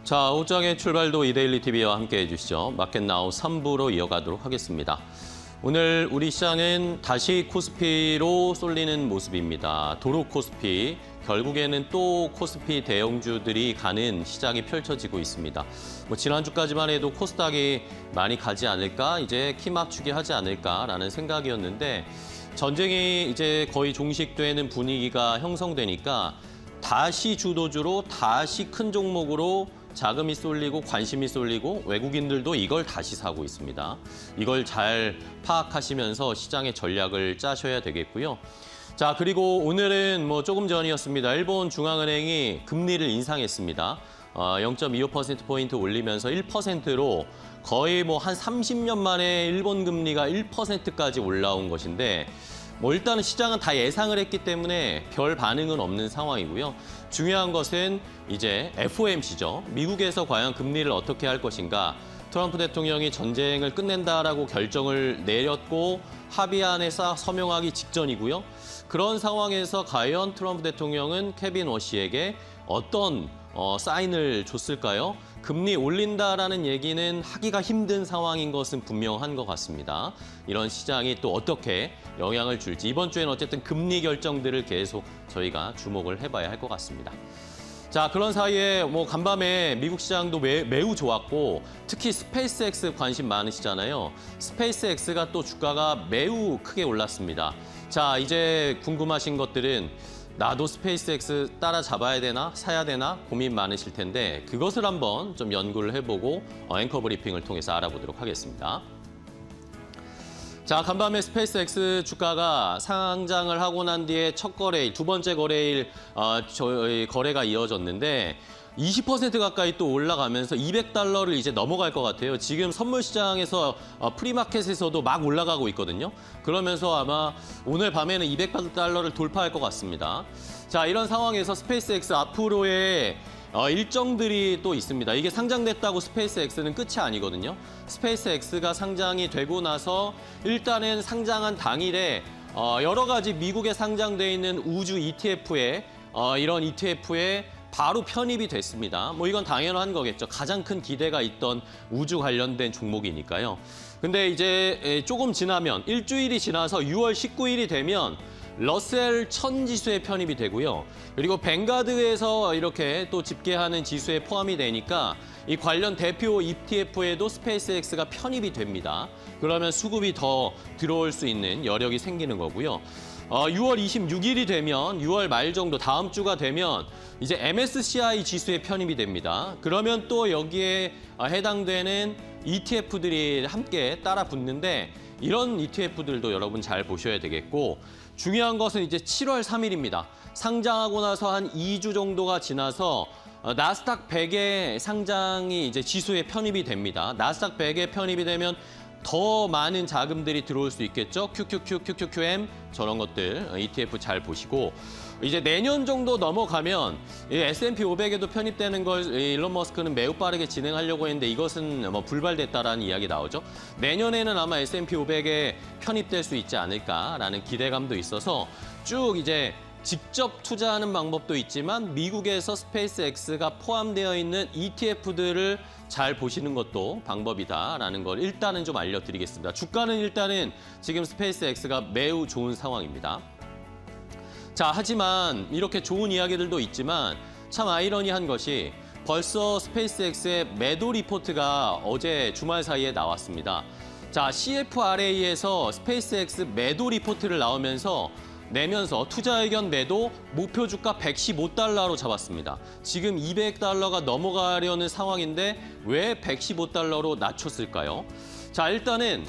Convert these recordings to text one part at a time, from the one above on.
자, 오장의 출발도 이데일리 TV와 함께 해주시죠. 마켓나우 3부로 이어가도록 하겠습니다. 오늘 우리 시장은 다시 코스피로 쏠리는 모습입니다. 도로 코스피, 결국에는 또 코스피 대형주들이 가는 시장이 펼쳐지고 있습니다. 지난주까지만 해도 코스닥이 많이 가지 않을까, 이제 키 맞추기 하지 않을까라는 생각이었는데 전쟁이 이제 거의 종식되는 분위기가 형성되니까 다시 주도주로 다시 큰 종목으로 자금이 쏠리고 관심이 쏠리고 외국인들도 이걸 다시 사고 있습니다. 이걸 잘 파악하시면서 시장의 전략을 짜셔야 되겠고요. 자, 그리고 오늘은 조금 전이었습니다. 일본 중앙은행이 금리를 인상했습니다. 0.25%포인트 올리면서 1%로 거의 한 30년 만에 일본 금리가 1%까지 올라온 것인데 일단은 시장은 다 예상을 했기 때문에 별 반응은 없는 상황이고요. 중요한 것은 이제 FOMC죠. 미국에서 과연 금리를 어떻게 할 것인가. 트럼프 대통령이 전쟁을 끝낸다라고 결정을 내렸고 합의안에 서명하기 직전이고요. 그런 상황에서 과연 트럼프 대통령은 케빈 워시에게 어떤 사인을 줬을까요? 금리 올린다라는 얘기는 하기가 힘든 상황인 것은 분명한 것 같습니다. 이런 시장이 또 어떻게 영향을 줄지 이번 주에는 어쨌든 금리 결정들을 계속 저희가 주목을 해봐야 할 것 같습니다. 자, 그런 사이에 간밤에 미국 시장도 매우 좋았고 특히 스페이스X 관심 많으시잖아요. 스페이스X가 또 주가가 매우 크게 올랐습니다. 자, 이제 궁금하신 것들은 나도 스페이스X 따라잡아야 되나 사야 되나 고민 많으실 텐데 그것을 한번 좀 연구를 해보고 앵커 브리핑을 통해서 알아보도록 하겠습니다. 자, 간밤에 스페이스X 주가가 상장을 하고 난 뒤에 첫 거래일, 두 번째 거래일 거래가 이어졌는데 20% 가까이 또 올라가면서 $200를 이제 넘어갈 것 같아요. 지금 선물 시장에서 프리마켓에서도 막 올라가고 있거든요. 그러면서 아마 오늘 밤에는 $200를 돌파할 것 같습니다. 자, 이런 상황에서 스페이스X 앞으로의 일정들이 또 있습니다. 이게 상장됐다고 스페이스X는 끝이 아니거든요. 스페이스X가 상장이 되고 나서 일단은 상장한 당일에 여러 가지 미국에 상장돼 있는 우주 ETF에 이런 ETF에 바로 편입이 됐습니다. 이건 당연한 거겠죠. 가장 큰 기대가 있던 우주 관련된 종목이니까요. 근데 이제 조금 지나면 일주일이 지나서 6월 19일이 되면 러셀 1000 지수에 편입이 되고요. 그리고 뱅가드에서 이렇게 또 집계하는 지수에 포함이 되니까 이 관련 대표 ETF에도 스페이스X가 편입이 됩니다. 그러면 수급이 더 들어올 수 있는 여력이 생기는 거고요. 6월 26일이 되면 6월 말 정도 다음 주가 되면 이제 MSCI 지수에 편입이 됩니다. 그러면 또 여기에 해당되는 ETF들이 함께 따라 붙는데 이런 ETF들도 여러분 잘 보셔야 되겠고 중요한 것은 이제 7월 3일입니다. 상장하고 나서 한 2주 정도가 지나서 나스닥 100의 상장이 이제 지수에 편입이 됩니다. 나스닥 100에 편입이 되면 더 많은 자금들이 들어올 수 있겠죠. QQQ, QQQM 저런 것들 ETF 잘 보시고 이제 내년 정도 넘어가면 S&P 500에도 편입되는 걸 일론 머스크는 매우 빠르게 진행하려고 했는데 이것은 불발됐다라는 이야기 나오죠. 내년에는 아마 S&P 500에 편입될 수 있지 않을까라는 기대감도 있어서 쭉 이제 직접 투자하는 방법도 있지만 미국에서 스페이스X가 포함되어 있는 ETF들을 잘 보시는 것도 방법이다라는 걸 일단은 좀 알려드리겠습니다. 주가는 일단은 지금 스페이스X가 매우 좋은 상황입니다. 자, 하지만 이렇게 좋은 이야기들도 있지만 참 아이러니한 것이 벌써 스페이스X의 매도 리포트가 어제 주말 사이에 나왔습니다. 자, CFRA에서 스페이스X 매도 리포트를 내면서 투자 의견 매도 목표 주가 $115로 잡았습니다. 지금 $200가 넘어가려는 상황인데 왜 $115로 낮췄을까요? 자, 일단은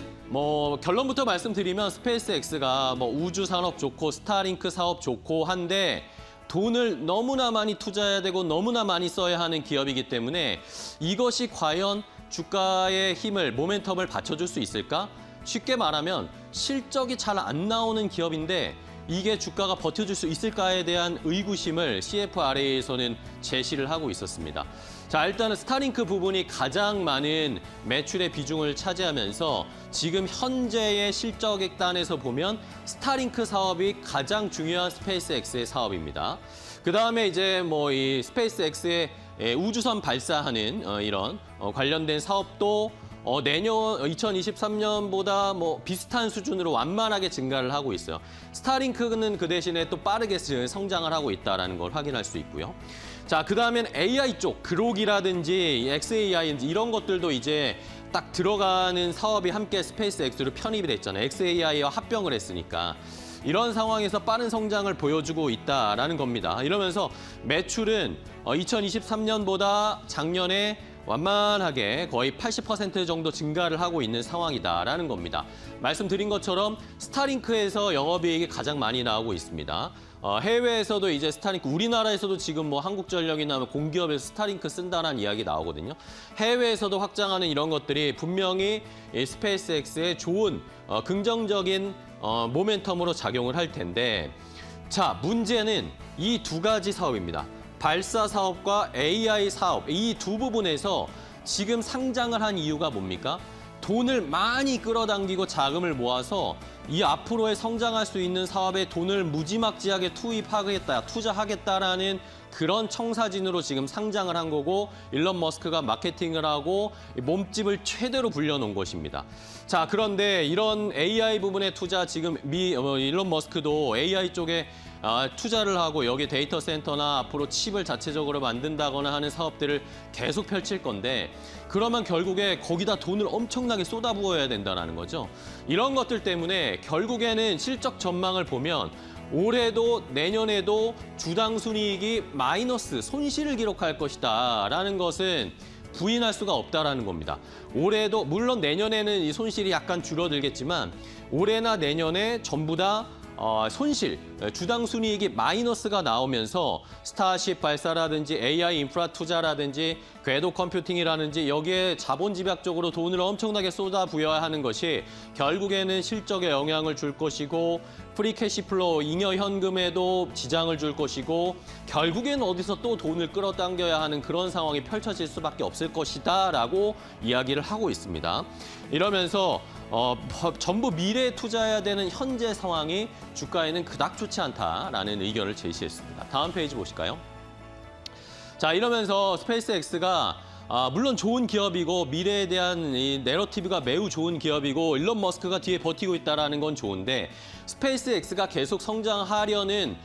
결론부터 말씀드리면 스페이스X가 우주 산업 좋고 스타링크 사업 좋고 한데 돈을 너무나 많이 투자해야 되고 너무나 많이 써야 하는 기업이기 때문에 이것이 과연 주가의 힘을, 모멘텀을 받쳐줄 수 있을까? 쉽게 말하면 실적이 잘 안 나오는 기업인데 이게 주가가 버텨줄 수 있을까에 대한 의구심을 CFRA에서는 제시를 하고 있었습니다. 자, 일단은 스타링크 부분이 가장 많은 매출의 비중을 차지하면서 지금 현재의 실적액단에서 보면 스타링크 사업이 가장 중요한 스페이스X의 사업입니다. 그 다음에 이제 이 스페이스X의 우주선 발사하는 이런 관련된 사업도 내년 2023년보다 뭐 비슷한 수준으로 완만하게 증가를 하고 있어요. 스타링크는 그 대신에 또 빠르게 성장을 하고 있다는 걸 확인할 수 있고요. 자, 그다음엔 AI 쪽, 그록이라든지 XAI 이런 것들도 이제 딱 들어가는 사업이 함께 스페이스 X로 편입이 됐잖아요. XAI와 합병을 했으니까. 이런 상황에서 빠른 성장을 보여주고 있다라는 겁니다. 이러면서 매출은 2023년보다 작년에 완만하게 거의 80% 정도 증가를 하고 있는 상황이다라는 겁니다. 말씀드린 것처럼 스타링크에서 영업이익이 가장 많이 나오고 있습니다. 해외에서도 이제 스타링크, 우리나라에서도 지금 뭐 한국전력이나 공기업에서 스타링크 쓴다는 이야기 나오거든요. 해외에서도 확장하는 이런 것들이 분명히 이 스페이스X의 좋은 긍정적인 모멘텀으로 작용을 할 텐데, 자, 문제는 이 두 가지 사업입니다. 발사 사업과 AI 사업, 이 두 부분에서 지금 상장을 한 이유가 뭡니까? 돈을 많이 끌어당기고 자금을 모아서 이 앞으로의 성장할 수 있는 사업에 돈을 무지막지하게 투자하겠다라는 그런 청사진으로 지금 상장을 한 거고, 일론 머스크가 마케팅을 하고 몸집을 최대로 불려놓은 것입니다. 자, 그런데 이런 AI 부분의 투자, 지금 일론 머스크도 AI 쪽에 투자를 하고 여기 데이터 센터나 앞으로 칩을 자체적으로 만든다거나 하는 사업들을 계속 펼칠 건데, 그러면 결국에 거기다 돈을 엄청나게 쏟아부어야 된다는 거죠. 이런 것들 때문에 결국에는 실적 전망을 보면 올해도 내년에도 주당 순이익이 마이너스, 손실을 기록할 것이다 라는 것은 부인할 수가 없다라는 겁니다. 올해도 물론 내년에는 이 손실이 약간 줄어들겠지만 올해나 내년에 전부 다 손실, 주당 순이익이 마이너스가 나오면서 스타쉽 발사라든지 AI 인프라 투자라든지 궤도 컴퓨팅이라든지 여기에 자본 집약적으로 돈을 엄청나게 쏟아부어야 하는 것이 결국에는 실적에 영향을 줄 것이고, 프리 캐시플로우, 잉여 현금에도 지장을 줄 것이고, 결국에는 어디서 또 돈을 끌어당겨야 하는 그런 상황이 펼쳐질 수밖에 없을 것이다라고 이야기를 하고 있습니다. 이러면서 전부 미래에 투자해야 되는 현재 상황이 주가에는 그닥 좋지 않다라는 의견을 제시했습니다. 다음 페이지 보실까요? 자, 이러면서 스페이스X가 물론 좋은 기업이고 미래에 대한 이 내러티브가 매우 좋은 기업이고 일론 머스크가 뒤에 버티고 있다는 건 좋은데, 스페이스X가 계속 성장하려는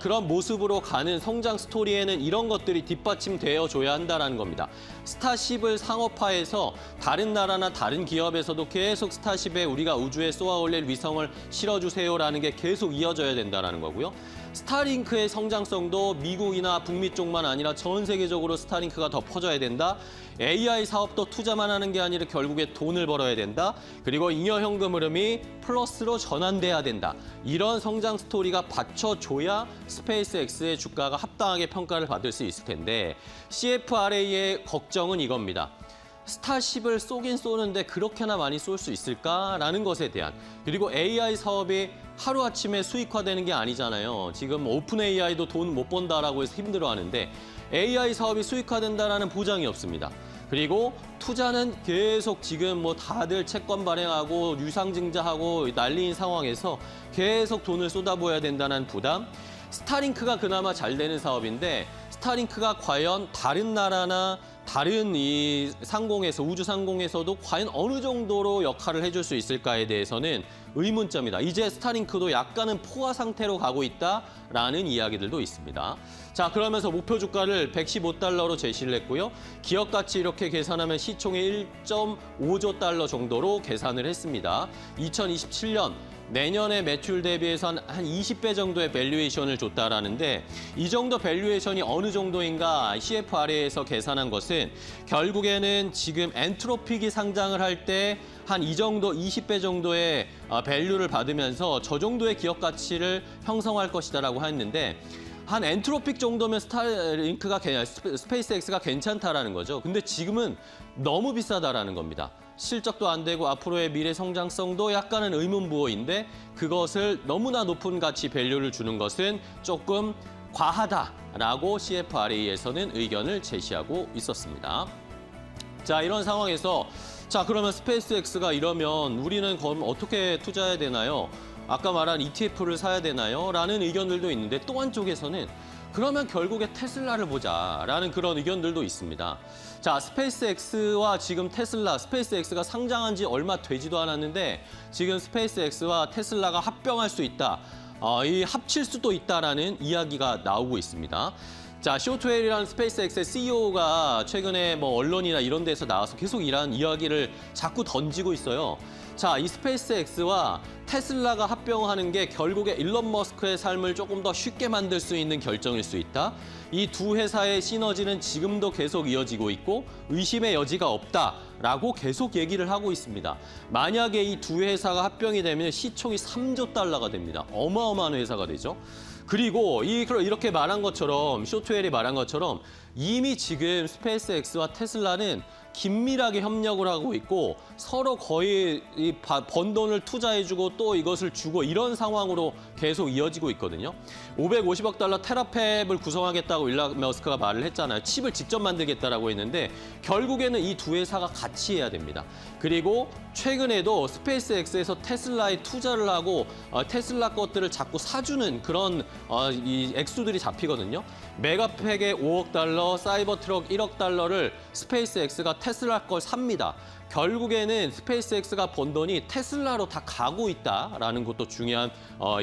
그런 모습으로 가는 성장 스토리에는 이런 것들이 뒷받침되어 줘야 한다는 겁니다. 스타쉽을 상업화해서 다른 나라나 다른 기업에서도 계속 스타쉽에 우리가 우주에 쏘아 올릴 위성을 실어주세요라는 게 계속 이어져야 된다는 거고요. 스타링크의 성장성도 미국이나 북미 쪽만 아니라 전 세계적으로 스타링크가 더 퍼져야 된다. AI 사업도 투자만 하는 게 아니라 결국에 돈을 벌어야 된다. 그리고 잉여 현금 흐름이 플러스로 전환돼야 된다. 이런 성장 스토리가 받쳐줘야 스페이스X의 주가가 합당하게 평가를 받을 수 있을 텐데, CFRA의 걱정은 이겁니다. 스타쉽을 쏘긴 쏘는데 그렇게나 많이 쏠 수 있을까라는 것에 대한, 그리고 AI 사업이 하루아침에 수익화되는 게 아니잖아요. 지금 오픈 AI도 돈 못 번다라고 해서 힘들어하는데 AI 사업이 수익화된다라는 보장이 없습니다. 그리고 투자는 계속 지금 뭐 다들 채권 발행하고 유상증자하고 난리인 상황에서 계속 돈을 쏟아부어야 된다는 부담. 스타링크가 그나마 잘 되는 사업인데, 스타링크가 과연 다른 나라나 다른 이 상공에서, 우주 상공에서도 과연 어느 정도로 역할을 해줄 수 있을까에 대해서는 의문점이다. 이제 스타링크도 약간은 포화 상태로 가고 있다라는 이야기들도 있습니다. 자, 그러면서 목표 주가를 115달러로 제시를 했고요. 기업 가치 이렇게 계산하면 시총의 1.5조 달러 정도로 계산을 했습니다. 2027년 내년에 매출 대비해서 한 20배 정도의 밸류에이션을 줬다라는데, 이 정도 밸류에이션이 어느 정도인가 CFRA에서 계산한 것은 결국에는 지금 엔트로픽이 상장을 할 때 한 이 정도 20배 정도의 밸류를 받으면서 저 정도의 기업 가치를 형성할 것이다라고 했는데, 한 엔트로픽 정도면 스타링크가 스페이스X가 괜찮다라는 거죠. 근데 지금은 너무 비싸다라는 겁니다. 실적도 안 되고 앞으로의 미래 성장성도 약간은 의문부호인데, 그것을 너무나 높은 가치 밸류를 주는 것은 조금 과하다라고 CFRA에서는 의견을 제시하고 있었습니다. 자, 이런 상황에서 자, 그러면 스페이스X가 이러면 우리는 그럼 어떻게 투자해야 되나요? 아까 말한 ETF를 사야 되나요? 라는 의견들도 있는데, 또 한쪽에서는 그러면 결국에 테슬라를 보자라는 그런 의견들도 있습니다. 자, 스페이스X와 지금 테슬라, 스페이스X가 상장한 지 얼마 되지도 않았는데 지금 스페이스X와 테슬라가 합병할 수 있다. 이 합칠 수도 있다라는 이야기가 나오고 있습니다. 자, 쇼트웰이라는 스페이스X의 CEO가 최근에 뭐 언론이나 이런 데서 나와서 계속 이러한 이야기를 자꾸 던지고 있어요. 자, 이 스페이스X와 테슬라가 합병하는 게 결국에 일론 머스크의 삶을 조금 더 쉽게 만들 수 있는 결정일 수 있다. 이 두 회사의 시너지는 지금도 계속 이어지고 있고 의심의 여지가 없다라고 계속 얘기를 하고 있습니다. 만약에 이 두 회사가 합병이 되면 시총이 3조 달러가 됩니다. 어마어마한 회사가 되죠. 그리고 이렇게 말한 것처럼 쇼트웰이 말한 것처럼 이미 지금 스페이스X와 테슬라는 긴밀하게 협력을 하고 있고 서로 거의 번 돈을 투자해주고 또 이것을 주고 이런 상황으로 계속 이어지고 있거든요. 550억 달러 테라팹을 구성하겠다고 일론 머스크가 말을 했잖아요. 칩을 직접 만들겠다라고 했는데 결국에는 이 두 회사가 같이 해야 됩니다. 그리고 최근에도 스페이스X에서 테슬라에 투자를 하고 테슬라 것들을 자꾸 사주는 그런 이 액수들이 잡히거든요. 메가팩에 5억 달러, 사이버트럭 1억 달러를 스페이스X가 테슬라 걸 삽니다. 결국에는 스페이스X가 번 돈이 테슬라로 다 가고 있다라는 것도 중요한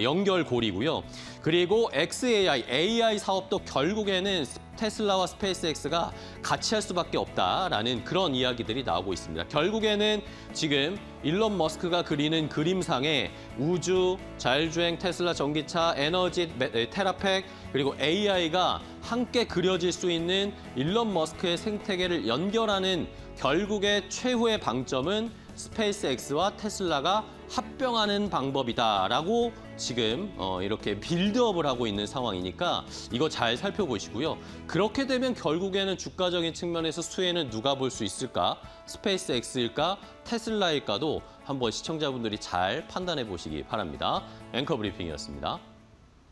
연결고리고요. 그리고 XAI, AI 사업도 결국에는 테슬라와 스페이스X가 같이 할 수밖에 없다라는 그런 이야기들이 나오고 있습니다. 결국에는 지금 일론 머스크가 그리는 그림상에 우주, 자율주행 테슬라 전기차, 에너지, 테라팩, 그리고 AI가 함께 그려질 수 있는 일론 머스크의 생태계를 연결하는 결국의 최후의 방점은 스페이스X와 테슬라가 합병하는 방법이다라고 지금 이렇게 빌드업을 하고 있는 상황이니까 이거 잘 살펴보시고요. 그렇게 되면 결국에는 주가적인 측면에서 수혜는 누가 볼 수 있을까? 스페이스X일까? 테슬라일까도 한번 시청자분들이 잘 판단해 보시기 바랍니다. 앵커 브리핑이었습니다.